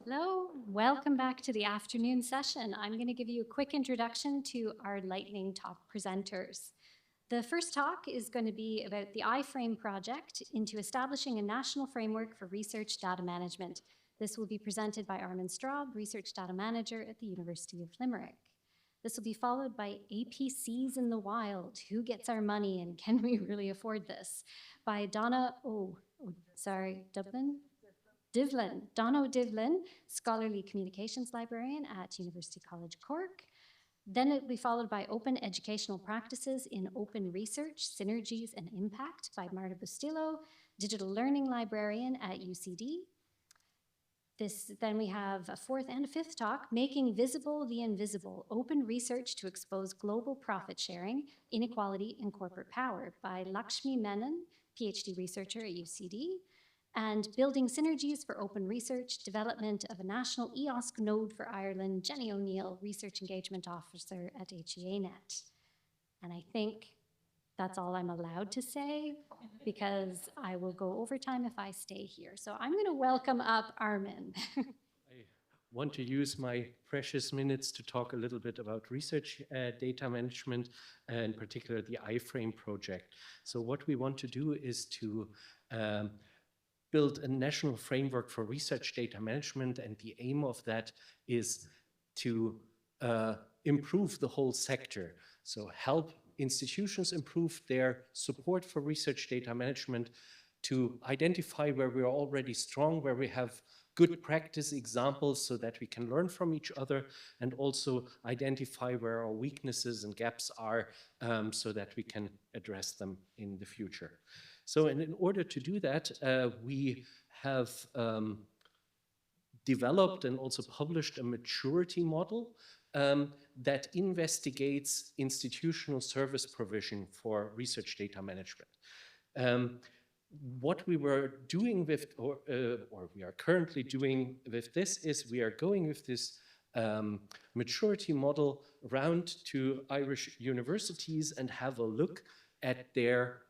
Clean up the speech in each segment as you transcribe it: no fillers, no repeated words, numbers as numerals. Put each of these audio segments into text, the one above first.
Hello, welcome back to the afternoon session. I'm going to give you a quick introduction to our lightning talk presenters. The first talk is going to be about the iFrame project into establishing a national framework for research data management. This will be presented by Armin Straub, Research Data Manager at the University of Limerick. This will be followed by APCs in the Wild. Who gets our money and can we really afford this? By Dublin? Donna Devlin, Scholarly Communications Librarian at University College Cork. Then it will be followed by Open Educational Practices in Open Research, Synergies and Impact by Marta Bustillo, Digital Learning Librarian at UCD. Then we have a fourth and a fifth talk, Making Visible the Invisible, Open Research to Expose Global Profit Sharing, Inequality and Corporate Power by Lakshmi Menon, PhD researcher at UCD, and Building Synergies for Open Research, Development of a National EOSC Node for Ireland, Jenny O'Neill, Research Engagement Officer at HEANet. And I think that's all I'm allowed to say because I will go overtime if I stay here. So I'm going to welcome up Armin. I want to use my precious minutes to talk a little bit about research data management, in particular the iFrame project. So what we want to do is to build a national framework for research data management, and the aim of that is to improve the whole sector. So help institutions improve their support for research data management, to identify where we are already strong, where we have good practice examples so that we can learn from each other, and also identify where our weaknesses and gaps are so that we can address them in the future. So in order to do that, we have developed and also published a maturity model that investigates institutional service provision for research data management. What we were doing with, or we are currently doing with this, is we are going with this maturity model around to Irish universities and have a look at their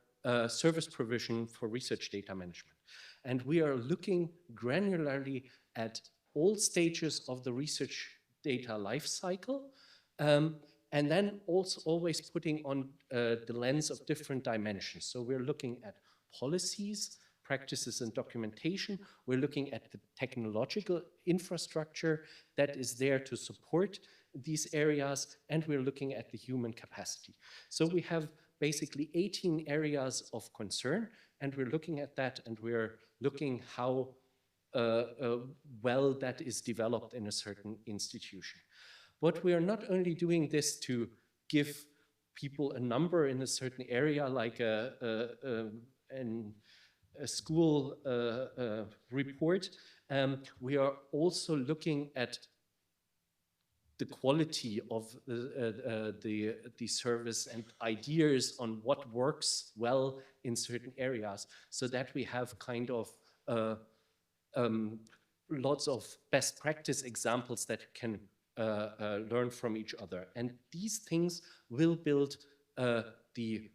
service provision for research data management. And we are looking granularly at all stages of the research data life cycle, and then also always putting on the lens of different dimensions. So we're looking at policies, practices, and documentation. We're looking at the technological infrastructure that is there to support these areas, and we're looking at the human capacity. So we have basically 18 areas of concern, and we're looking at that, and we're looking how well that is developed in a certain institution. But we are not only doing this to give people a number in a certain area, like a school report. We are also looking at the quality of the service and ideas on what works well in certain areas, so that we have kind of lots of best practice examples that can learn from each other. And these things will build the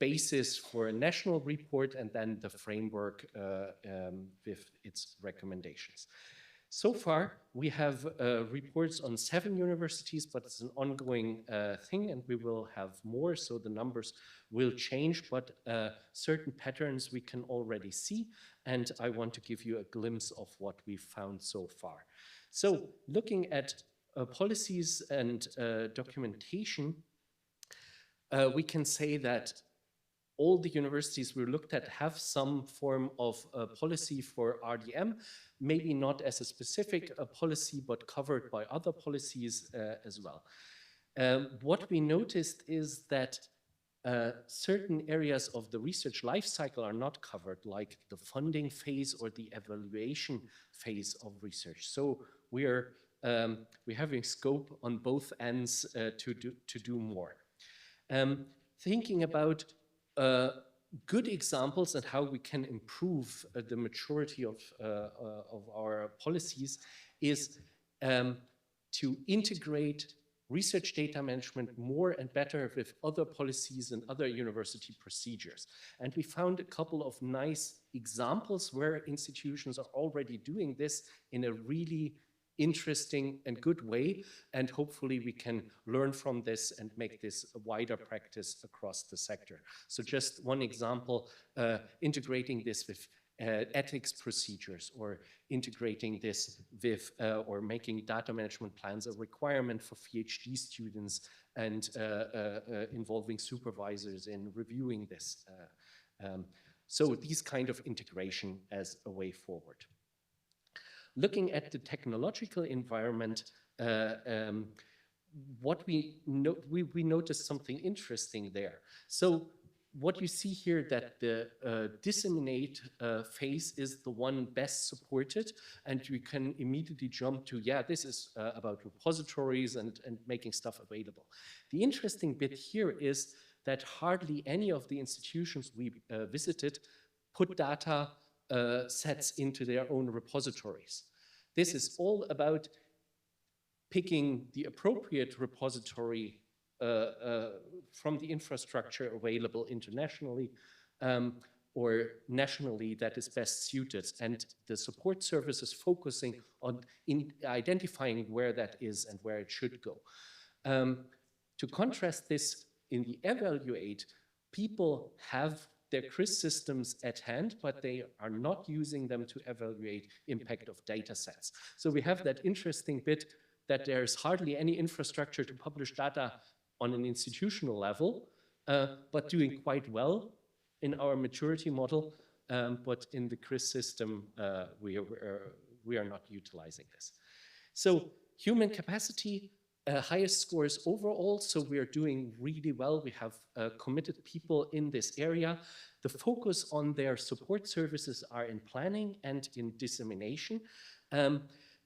basis for a national report and then the framework with its recommendations. So far, we have reports on 7 universities, but it's an ongoing thing, and we will have more, so the numbers will change, but certain patterns we can already see, and I want to give you a glimpse of what we've found so far. So looking at policies and documentation, we can say that all the universities we looked at have some form of policy for RDM, maybe not as a specific policy, but covered by other policies as well. What we noticed is that certain areas of the research life cycle are not covered, like the funding phase or the evaluation phase of research. So we're having scope on both ends to do more. Thinking about good examples and how we can improve the maturity of our policies is to integrate research data management more and better with other policies and other university procedures. And we found a couple of nice examples where institutions are already doing this in a really interesting and good way. And hopefully we can learn from this and make this a wider practice across the sector. So just one example, integrating this with ethics procedures, or integrating this with, or making data management plans a requirement for PhD students, and involving supervisors in reviewing this. So these kind of integration as a way forward. Looking at the technological environment, what we noticed something interesting there. So what you see here, that the disseminate phase is the one best supported, and you can immediately jump to, yeah, this is about repositories and making stuff available. The interesting bit here is that hardly any of the institutions we visited put data sets into their own repositories. This is all about picking the appropriate repository from the infrastructure available internationally or nationally that is best suited, and the support services focusing on identifying where that is and where it should go. To contrast this, in the evaluate, people have their CRIS systems at hand, but they are not using them to evaluate impact of data sets. So we have that interesting bit that there's hardly any infrastructure to publish data on an institutional level, but doing quite well in our maturity model. But in the CRIS system, we are not utilizing this. So human capacity, highest scores overall, so we are doing really well. We have committed people in this area. The focus on their support services are in planning and in dissemination.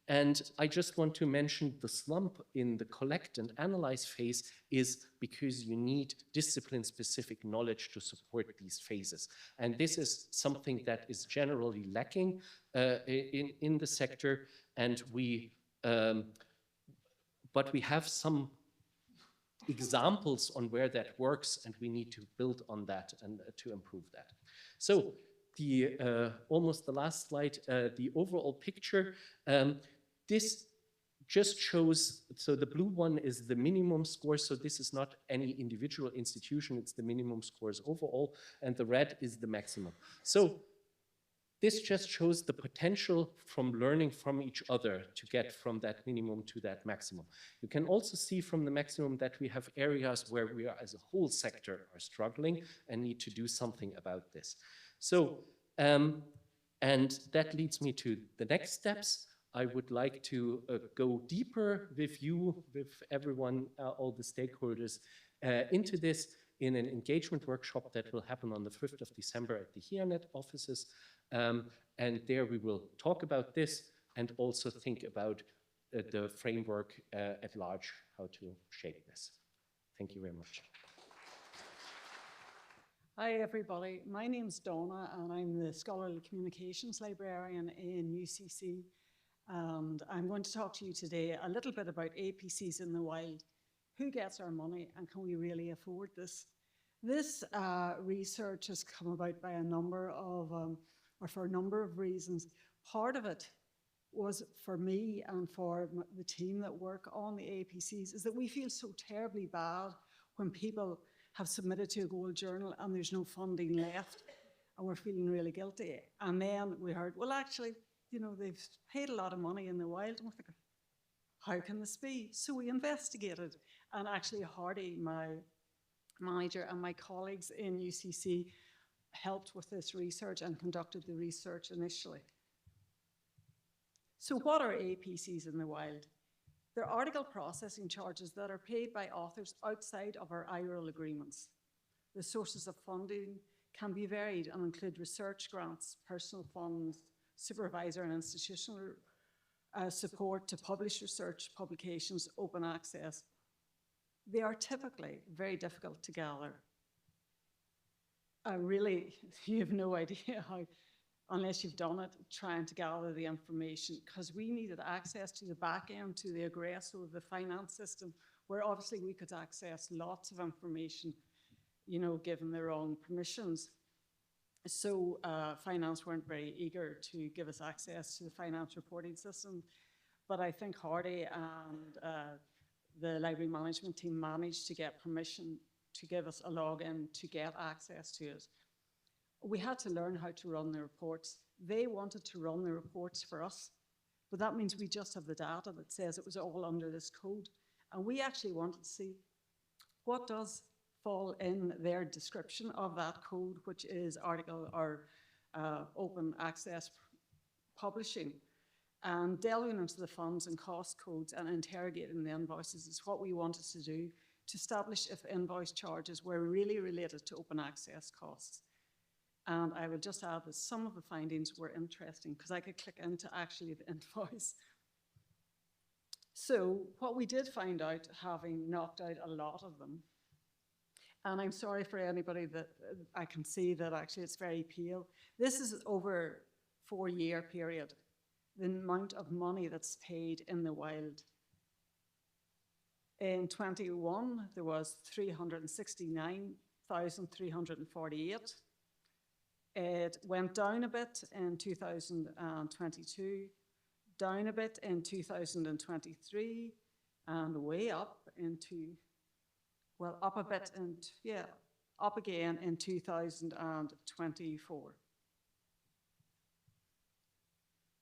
And I just want to mention the slump in the collect and analyze phase is because you need discipline-specific knowledge to support these phases. And this is something that is generally lacking in the sector, and but we have some examples on where that works, and we need to build on that and to improve that. So the almost the last slide, the overall picture. This just shows, so the blue one is the minimum score, so this is not any individual institution, it's the minimum scores overall, and the red is the maximum. So this just shows the potential from learning from each other to get from that minimum to that maximum. You can also see from the maximum that we have areas where we are, as a whole sector, are struggling and need to do something about this. So, and that leads me to the next steps. I would like to go deeper with you, with everyone, all the stakeholders, into this in an engagement workshop that will happen on the 5th of December at the HERNet offices. And there we will talk about this and also think about the framework at large, how to shape this. Thank you very much. Hi everybody, my name's Donna and I'm the Scholarly Communications Librarian in UCC. And I'm going to talk to you today a little bit about APCs in the wild. Who gets our money and can we really afford this? This research has come about by a number of, or for a number of reasons. Part of it was for me and for the team that work on the APCs is that we feel so terribly bad when people have submitted to a gold journal and there's no funding left and we're feeling really guilty. And then we heard, well, actually, you know, they've paid a lot of money in the wild, and we're thinking, how can this be? So we investigated, and actually Hardy, my manager, and my colleagues in UCC helped with this research and conducted the research initially. So what are APCs in the wild? They're article processing charges that are paid by authors outside of our IRL agreements. The sources of funding can be varied and include research grants, personal funds, supervisor and institutional support to publish research publications, open access. They are typically very difficult to gather. Really, you have no idea how, unless you've done it, trying to gather the information, because we needed access to the back end, to the aggresso of the finance system, where obviously we could access lots of information, you know, given the wrong permissions. So finance weren't very eager to give us access to the finance reporting system, but I think Hardy and the library management team managed to get permission to give us a login to get access to it. We had to learn how to run the reports. They wanted to run the reports for us, but that means we just have the data that says it was all under this code. And we actually wanted to see what does fall in their description of that code, which is article or open access publishing. And delving into the funds and cost codes and interrogating the invoices is what we wanted to do to establish if invoice charges were really related to open access costs. And I will just add that some of the findings were interesting because I could click into actually the invoice. So what we did find out, having knocked out a lot of them, and I'm sorry for anybody that I can see that actually it's very pale. This is over a 4-year period, the amount of money that's paid in the wild. In 21, there was 369,348. It went down a bit in 2022, down a bit in 2023, and way up into, well, up a bit, and yeah, up again in 2024.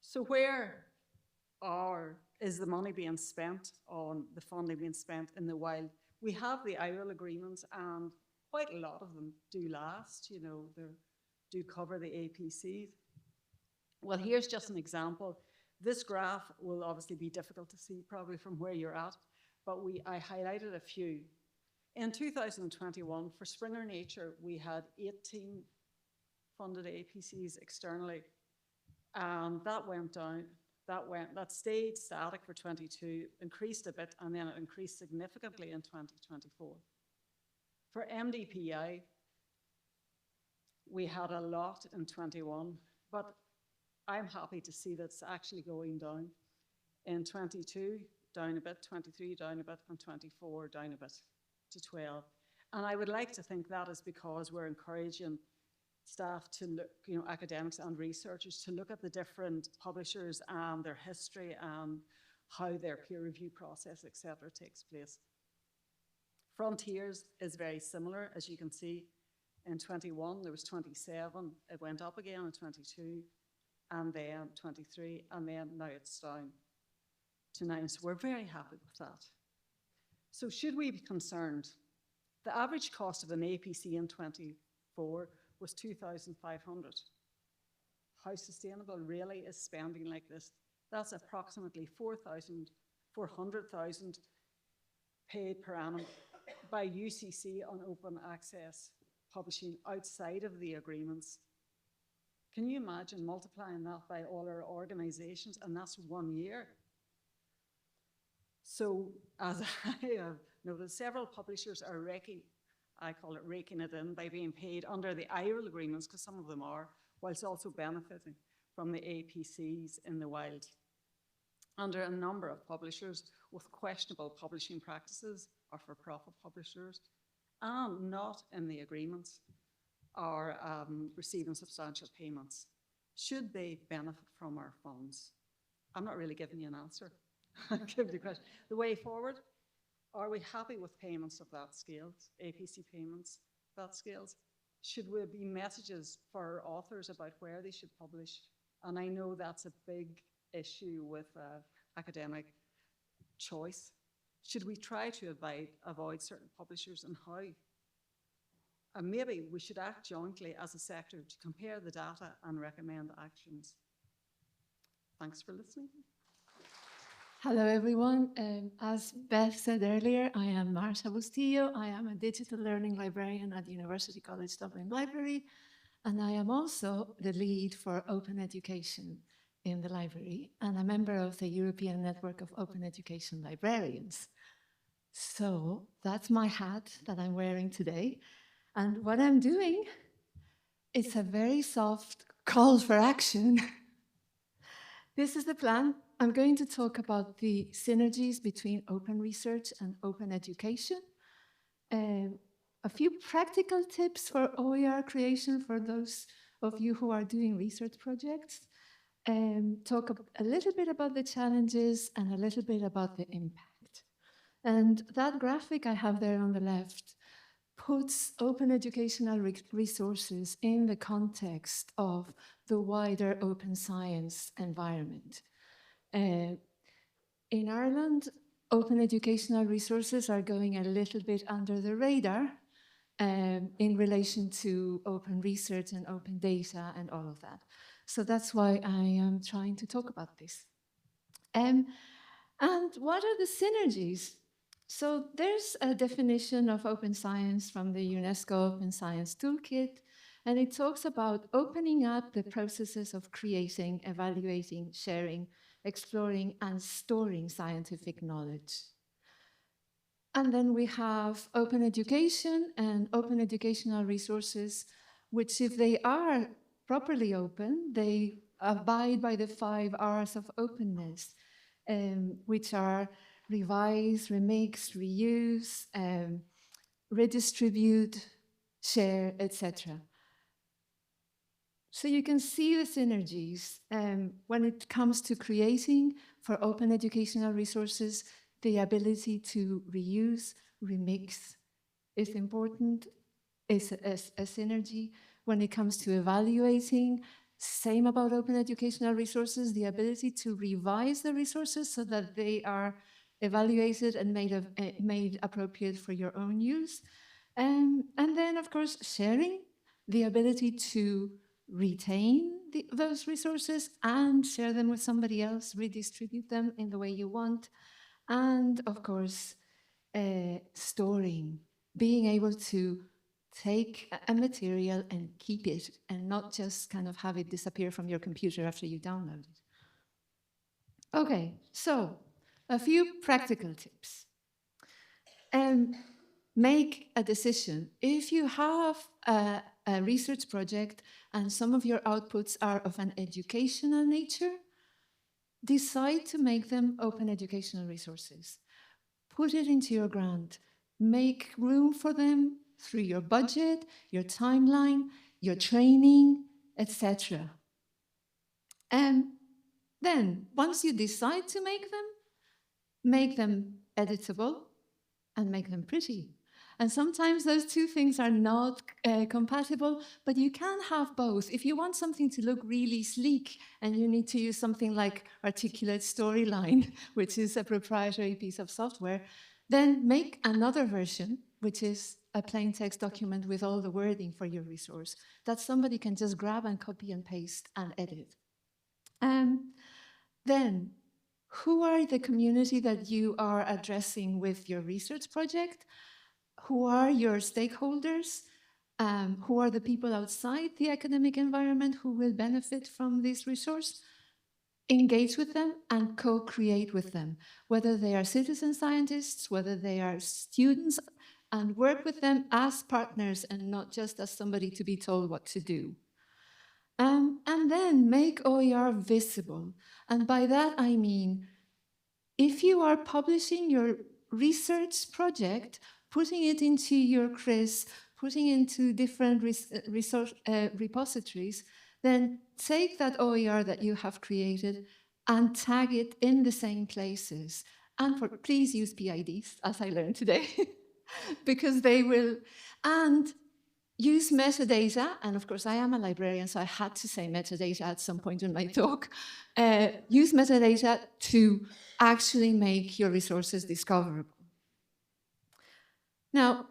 So where is the money being spent on the funding being spent in the wild? We have the IRL agreements, and quite a lot of them do last, you know, they do cover the APCs. Well, here's just an example. This graph will obviously be difficult to see probably from where you're at, but I highlighted a few. In 2021, for Springer Nature, we had 18 funded APCs externally, and that went down. That stayed static for 22, increased a bit, and then it increased significantly in 2024. For MDPI, we had a lot in 21, but I'm happy to see that's actually going down. In 22, down a bit, 23, down a bit, and 24, down a bit to 12. And I would like to think that is because we're encouraging staff to look, you know, academics and researchers to look at the different publishers and their history and how their peer review process, et cetera, takes place. Frontiers is very similar, as you can see. In 21, there was 27. It went up again in 22, and then 23, and then now it's down to 9. So we're very happy with that. So should we be concerned? The average cost of an APC in 24 was 2,500. How sustainable really is spending like this? That's approximately 400,000 paid per annum by UCC on open access publishing outside of the agreements. Can you imagine multiplying that by all our organizations, and that's 1 year? So as I have noted, several publishers are raking it in by being paid under the IRL agreements, because some of them are, whilst also benefiting from the APCs in the wild. Under a number of publishers with questionable publishing practices or for-profit publishers, and not in the agreements, are receiving substantial payments. Should they benefit from our funds? I'm not really giving you an answer. I'm giving you a question. The way forward, are we happy with payments of that scale, APC payments, that scales? Should there be messages for authors about where they should publish? And I know that's a big issue with academic choice. Should we try to avoid certain publishers, and how? And maybe we should act jointly as a sector to compare the data and recommend actions. Thanks for listening. Hello, everyone. As Beth said earlier, I am Marcia Bustillo. I am a digital learning librarian at University College Dublin Library, and I am also the lead for open education in the library and a member of the European Network of Open Education Librarians. So that's my hat that I'm wearing today. And what I'm doing is a very soft call for action. This is the plan. I'm going to talk about the synergies between open research and open education. A few practical tips for OER creation for those of you who are doing research projects. Talk a little bit about the challenges and a little bit about the impact. And that graphic I have there on the left puts open educational resources in the context of the wider open science environment. In Ireland, open educational resources are going a little bit under the radar in relation to open research and open data and all of that. So that's why I am trying to talk about this. And what are the synergies? So there's a definition of open science from the UNESCO Open Science Toolkit, and it talks about opening up the processes of creating, evaluating, sharing, exploring, and storing scientific knowledge. And then we have open education and open educational resources, which if they are properly open, they abide by the 5 R's of openness, which are revise, remix, reuse, redistribute, share, etc. So you can see the synergies when it comes to creating for open educational resources. The ability to reuse, remix is important, is a synergy. When it comes to evaluating, same about open educational resources, the ability to revise the resources so that they are evaluated and made appropriate for your own use. And then, of course, sharing, the ability to retain those resources and share them with somebody else, redistribute them in the way you want. And of course, storing, being able to take a material and keep it and not just kind of have it disappear from your computer after you download it. Okay, so a few practical tips. Make a decision. If you have a research project and some of your outputs are of an educational nature, decide to make them open educational resources. Put it into your grant. Make room for them through your budget, your timeline, your training, etc. And then, once you decide to make them editable and make them pretty. And sometimes those two things are not compatible, but you can have both. If you want something to look really sleek and you need to use something like Articulate Storyline, which is a proprietary piece of software, then make another version, which is a plain text document with all the wording for your resource that somebody can just grab and copy and paste and edit. Then, who are the community that you are addressing with your research project? Who are your stakeholders? Who are the people outside the academic environment who will benefit from this resource? Engage with them and co-create with them, whether they are citizen scientists, whether they are students, and work with them as partners and not just as somebody to be told what to do. And then make OER visible. And by that I mean, if you are publishing your research project, putting it into your CRIS, putting it into different repositories, then take that OER that you have created and tag it in the same places. And please use PIDs, as I learned today, because they will, and use metadata, and of course I am a librarian, so I had to say metadata at some point in my talk. Use metadata to actually make your resources discoverable. Now,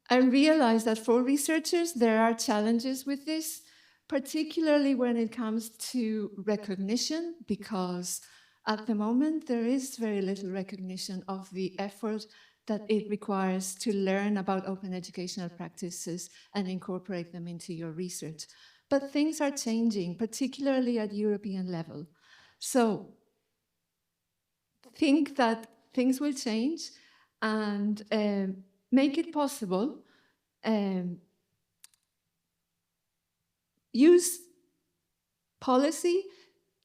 I realize that for researchers, there are challenges with this, particularly when it comes to recognition, because at the moment there is very little recognition of the effort that it requires to learn about open educational practices and incorporate them into your research. But things are changing, particularly at European level. So think that things will change and make it possible. Use policy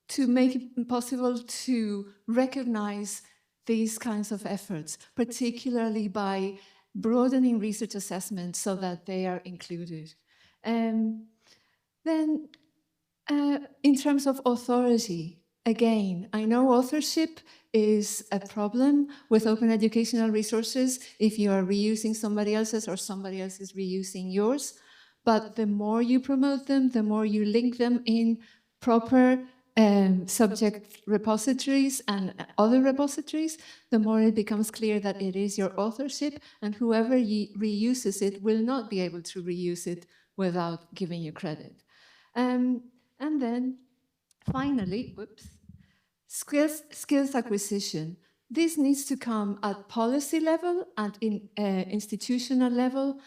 to make it possible to recognize these kinds of efforts, particularly by broadening research assessment so that they are included. Then, in terms of authority, again, I know authorship is a problem with open educational resources if you are reusing somebody else's or somebody else is reusing yours. But the more you promote them, the more you link them in proper subject repositories and other repositories, the more it becomes clear that it is your authorship, and whoever reuses it will not be able to reuse it without giving you credit. And then finally, skills acquisition. This needs to come at policy level and in institutional level.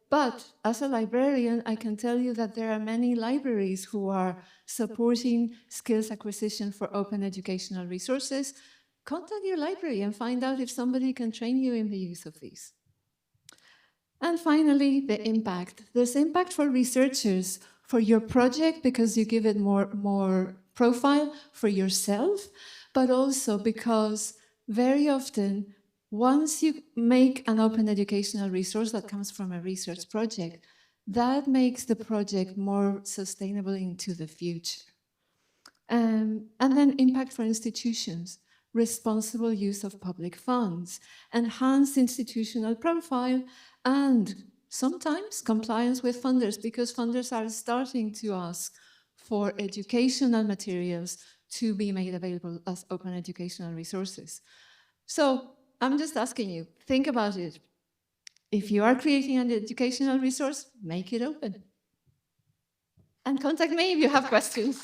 But as a librarian, I can tell you that there are many libraries who are supporting skills acquisition for open educational resources. Contact your library and find out if somebody can train you in the use of these. And finally, the impact. There's impact for researchers, for your project, because you give it more profile for yourself, but also because very often, once you make an open educational resource that comes from a research project, that makes the project more sustainable into the future. And then impact for institutions, responsible use of public funds, enhanced institutional profile, and sometimes compliance with funders, because funders are starting to ask for educational materials to be made available as open educational resources. So I'm just asking you, think about it. If you are creating an educational resource, make it open. And contact me if you have questions.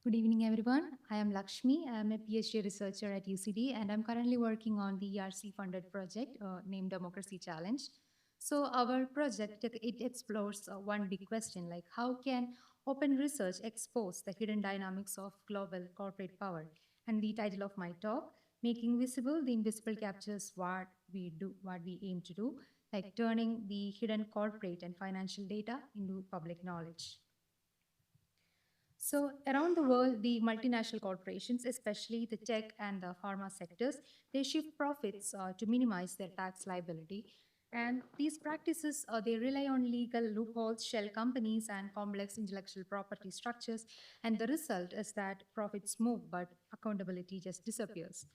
Good evening, everyone. I am Lakshmi. I am a PhD researcher at UCD, and I'm currently working on the ERC-funded project named Democracy Challenge. So our project, it explores one big question, like how can open research expose the hidden dynamics of global corporate power? And the title of my talk, Making Visible the Invisible, captures what we do, what we aim to do, like turning the hidden corporate and financial data into public knowledge. So around the world, the multinational corporations, especially the tech and the pharma sectors, they shift profits to minimize their tax liability. And these practices, they rely on legal loopholes, shell companies, and complex intellectual property structures. And the result is that profits move, but accountability just disappears.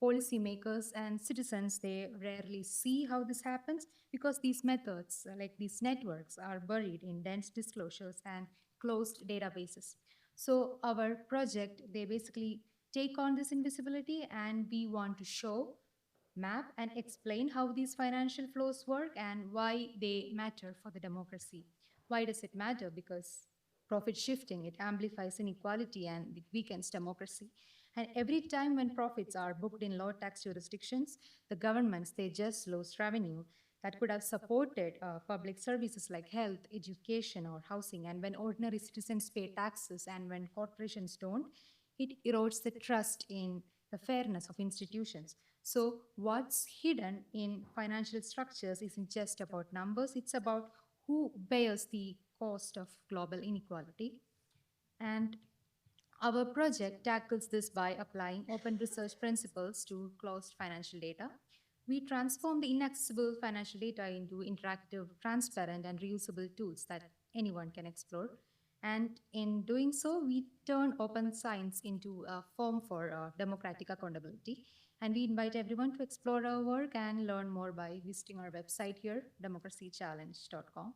Policymakers and citizens, they rarely see how this happens because these methods, like these networks, are buried in dense disclosures and closed databases. So our project, they basically take on this invisibility, and we want to show, map, and explain how these financial flows work and why they matter for the democracy. Why does it matter? Because profit shifting, it amplifies inequality and it weakens democracy. And every time when profits are booked in low tax jurisdictions, the governments, they just lose revenue that could have supported public services like health, education, or housing. And when ordinary citizens pay taxes and when corporations don't, it erodes the trust in the fairness of institutions. So, what's hidden in financial structures isn't just about numbers, it's about who bears the cost of global inequality. And our project tackles this by applying open research principles to closed financial data. We transform the inaccessible financial data into interactive, transparent, and reusable tools that anyone can explore. And in doing so, we turn open science into a form for democratic accountability. And we invite everyone to explore our work and learn more by visiting our website here, democracychallenge.com.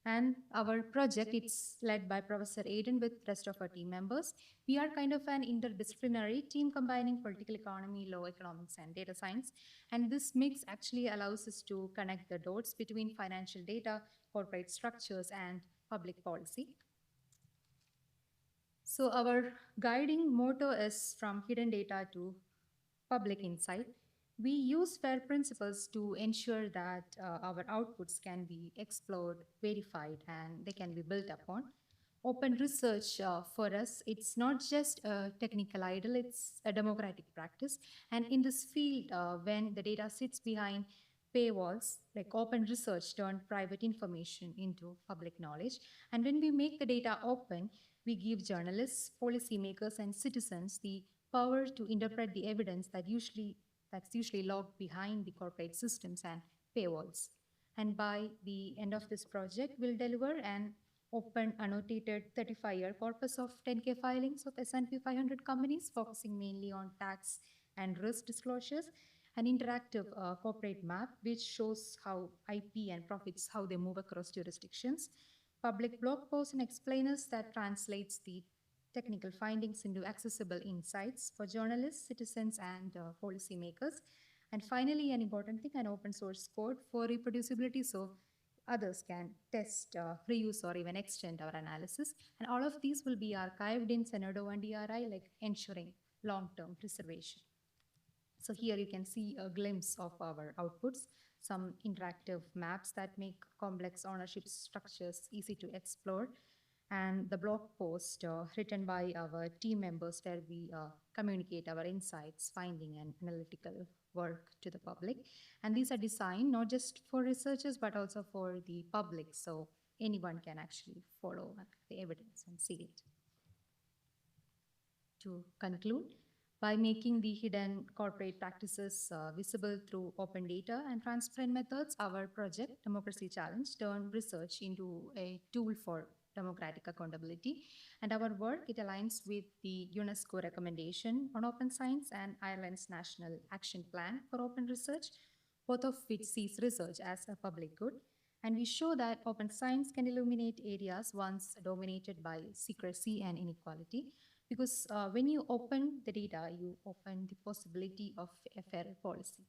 And our project, it's led by Professor Aiden with rest of our team members. We are kind of an interdisciplinary team combining political economy, law, economics, and data science. And this mix actually allows us to connect the dots between financial data, corporate structures, and public policy. So our guiding motto is from hidden data to public insight. We use FAIR principles to ensure that our outputs can be explored, verified, and they can be built upon. Open research for us, it's not just a technical idol, it's a democratic practice. And in this field, when the data sits behind paywalls, like open research, turn private information into public knowledge. And when we make the data open, we give journalists, policymakers, and citizens the power to interpret the evidence that's usually locked behind the corporate systems and paywalls. And by the end of this project, we'll deliver an open, annotated 35-year corpus of 10K filings of S&P 500 companies, focusing mainly on tax and risk disclosures, an interactive corporate map which shows how IP and profits, how they move across jurisdictions, public blog posts and explainers that translates the technical findings into accessible insights for journalists, citizens, and policymakers. And finally, an important thing, an open source code for reproducibility so others can test, reuse, or even extend our analysis. And all of these will be archived in Zenodo and DRI, like ensuring long-term preservation. So here you can see a glimpse of our outputs, some interactive maps that make complex ownership structures easy to explore, and the blog post written by our team members where we communicate our insights, finding, and analytical work to the public. And these are designed not just for researchers but also for the public, so anyone can actually follow the evidence and see it. To conclude, by making the hidden corporate practices visible through open data and transparent methods, our project, Democracy Challenge, turned research into a tool for democratic accountability. And our work, it aligns with the UNESCO recommendation on open science and Ireland's National Action Plan for Open Research, both of which sees research as a public good. And we show that open science can illuminate areas once dominated by secrecy and inequality, because when you open the data, you open the possibility of a fairer policy.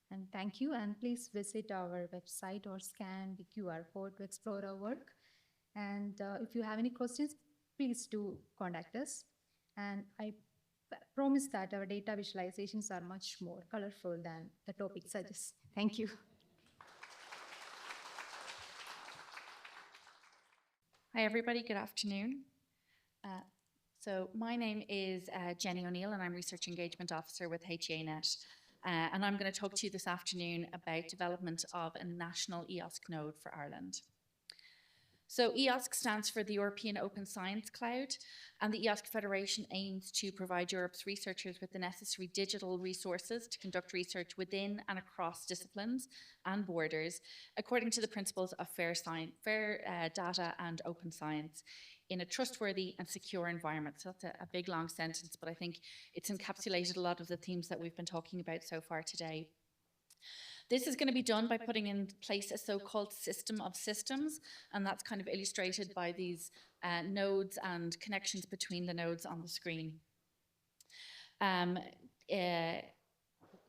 And thank you, and please visit our website or scan the QR code to explore our work. And if you have any questions, please do contact us. And I promise that our data visualizations are much more colorful than the topic suggests. Thank you. Hi, everybody. Good afternoon. So my name is Jenny O'Neill, and I'm Research Engagement Officer with HEANet. And I'm going to talk to you this afternoon about development of a national EOSC node for Ireland. So EOSC stands for the European Open Science Cloud, and the EOSC Federation aims to provide Europe's researchers with the necessary digital resources to conduct research within and across disciplines and borders, according to the principles of fair data and open science, in a trustworthy and secure environment. So that's a big, long sentence, but I think it's encapsulated a lot of the themes that we've been talking about so far today. This is going to be done by putting in place a so-called system of systems, and that's kind of illustrated by these nodes and connections between the nodes on the screen.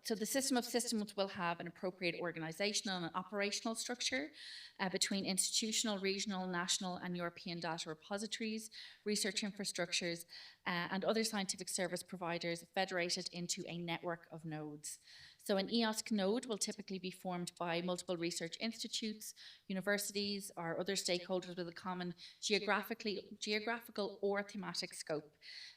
So the system of systems will have an appropriate organizational and operational structure between institutional, regional, national, and European data repositories, research infrastructures, and other scientific service providers federated into a network of nodes. So an EOSC node will typically be formed by multiple research institutes, universities, or other stakeholders with a common geographical or thematic scope.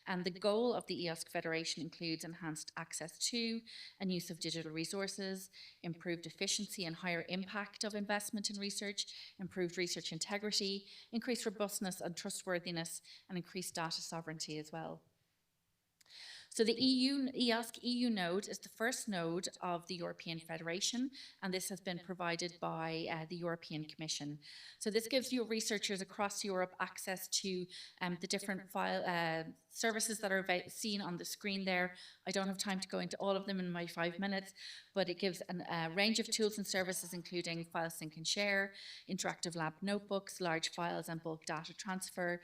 And the goal of the EOSC Federation includes enhanced access to and use of digital resources, improved efficiency and higher impact of investment in research, improved research integrity, increased robustness and trustworthiness, and increased data sovereignty as well. So the EOSC EU node is the first node of the European Federation, and this has been provided by the European Commission. So this gives you researchers across Europe access to the different services that are seen on the screen there. I don't have time to go into all of them in my 5 minutes, but it gives a range of tools and services, including file sync and share, interactive lab notebooks, large files and bulk data transfer,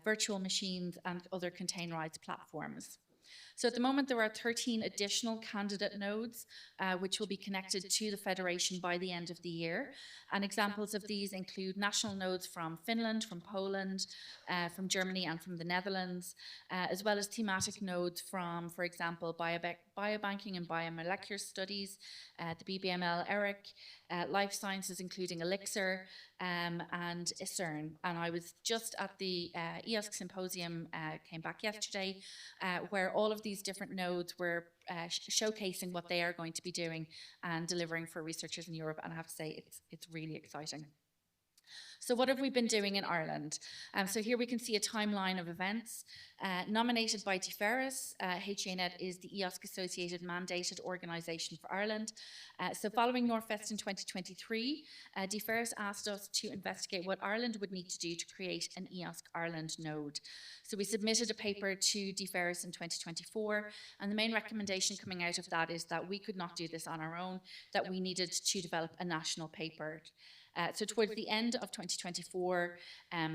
virtual machines, and other containerized platforms. So at the moment, there are 13 additional candidate nodes, which will be connected to the Federation by the end of the year. And examples of these include national nodes from Finland, from Poland, from Germany, and from the Netherlands, as well as thematic nodes from, for example, biobanking and biomolecular studies, the BBML ERIC, life sciences, including Elixir, and CERN. And I was just at the EOSC Symposium, came back yesterday, where all of these different nodes, we're showcasing what they are going to be doing and delivering for researchers in Europe. And I have to say, it's really exciting. So what have we been doing in Ireland? So here we can see a timeline of events. Nominated by DFERIS, HANet is the EOSC-associated mandated organisation for Ireland. So following NORFest in 2023, DFERIS asked us to investigate what Ireland would need to do to create an EOSC Ireland node. So we submitted a paper to DFERIS in 2024, and the main recommendation coming out of that is that we could not do this on our own, that we needed to develop a national paper. So towards the end of 2024,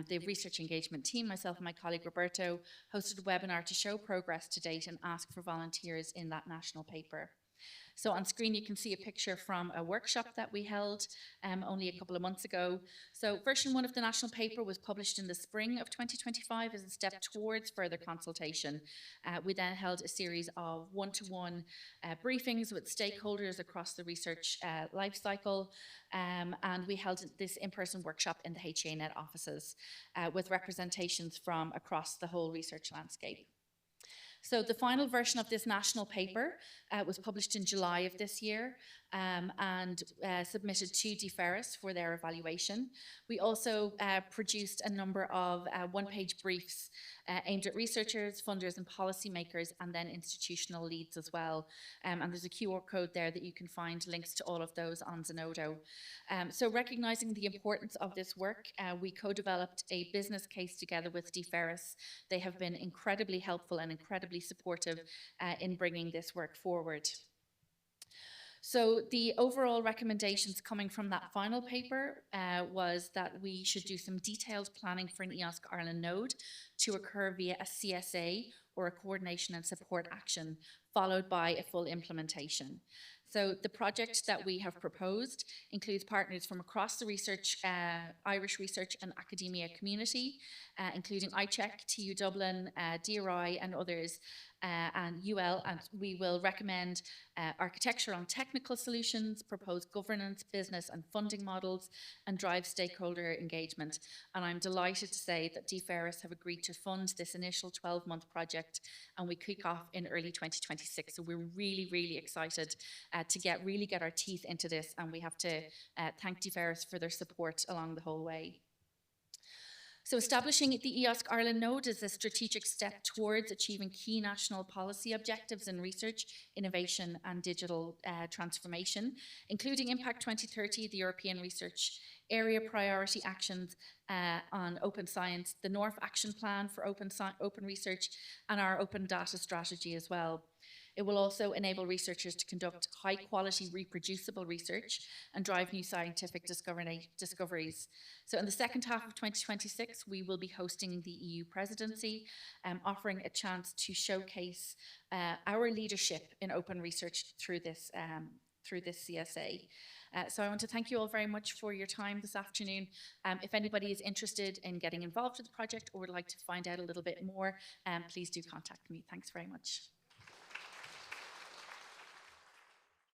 the research engagement team, myself and my colleague Roberto, hosted a webinar to show progress to date and ask for volunteers in that national paper. So on screen, you can see a picture from a workshop that we held only a couple of months ago. So version 1 of the national paper was published in the spring of 2025 as a step towards further consultation. We then held a series of one-to-one briefings with stakeholders across the research life cycle. And we held this in-person workshop in the HANet offices with representations from across the whole research landscape. So the final version of this national paper was published in July of this year and submitted to DFERIS for their evaluation. We also produced a number of one-page briefs aimed at researchers, funders and policymakers, and then institutional leads as well. And there's a QR code there that you can find links to all of those on Zenodo. So recognizing the importance of this work, we co-developed a business case together with DFERIS. They have been incredibly helpful and incredibly supportive in bringing this work forward. So the overall recommendations coming from that final paper was that we should do some detailed planning for an EOSC Ireland node to occur via a CSA or a coordination and support action, followed by a full implementation. So the project that we have proposed includes partners from across the research, Irish research and academia community, including iCheck, TU Dublin, DRI and others, and UL, and we will recommend architectural and technical solutions, propose governance, business and funding models, and drive stakeholder engagement. And I'm delighted to say that DFERIS have agreed to fund this initial 12-month project, and we kick off in early 2026. So we're really, really excited to really get our teeth into this, and we have to thank DFERIS for their support along the whole way. So establishing the EOSC Ireland node is a strategic step towards achieving key national policy objectives in research, innovation and digital transformation, including Impact 2030, the European Research Area Priority Actions on Open Science, the NORF Action Plan for Open Research, and our Open Data Strategy as well. It will also enable researchers to conduct high-quality, reproducible research and drive new scientific discoveries. So in the second half of 2026, we will be hosting the EU presidency, offering a chance to showcase our leadership in open research through this CSA. So I want to thank you all very much for your time this afternoon. If anybody is interested in getting involved with the project or would like to find out a little bit more, please do contact me. Thanks very much.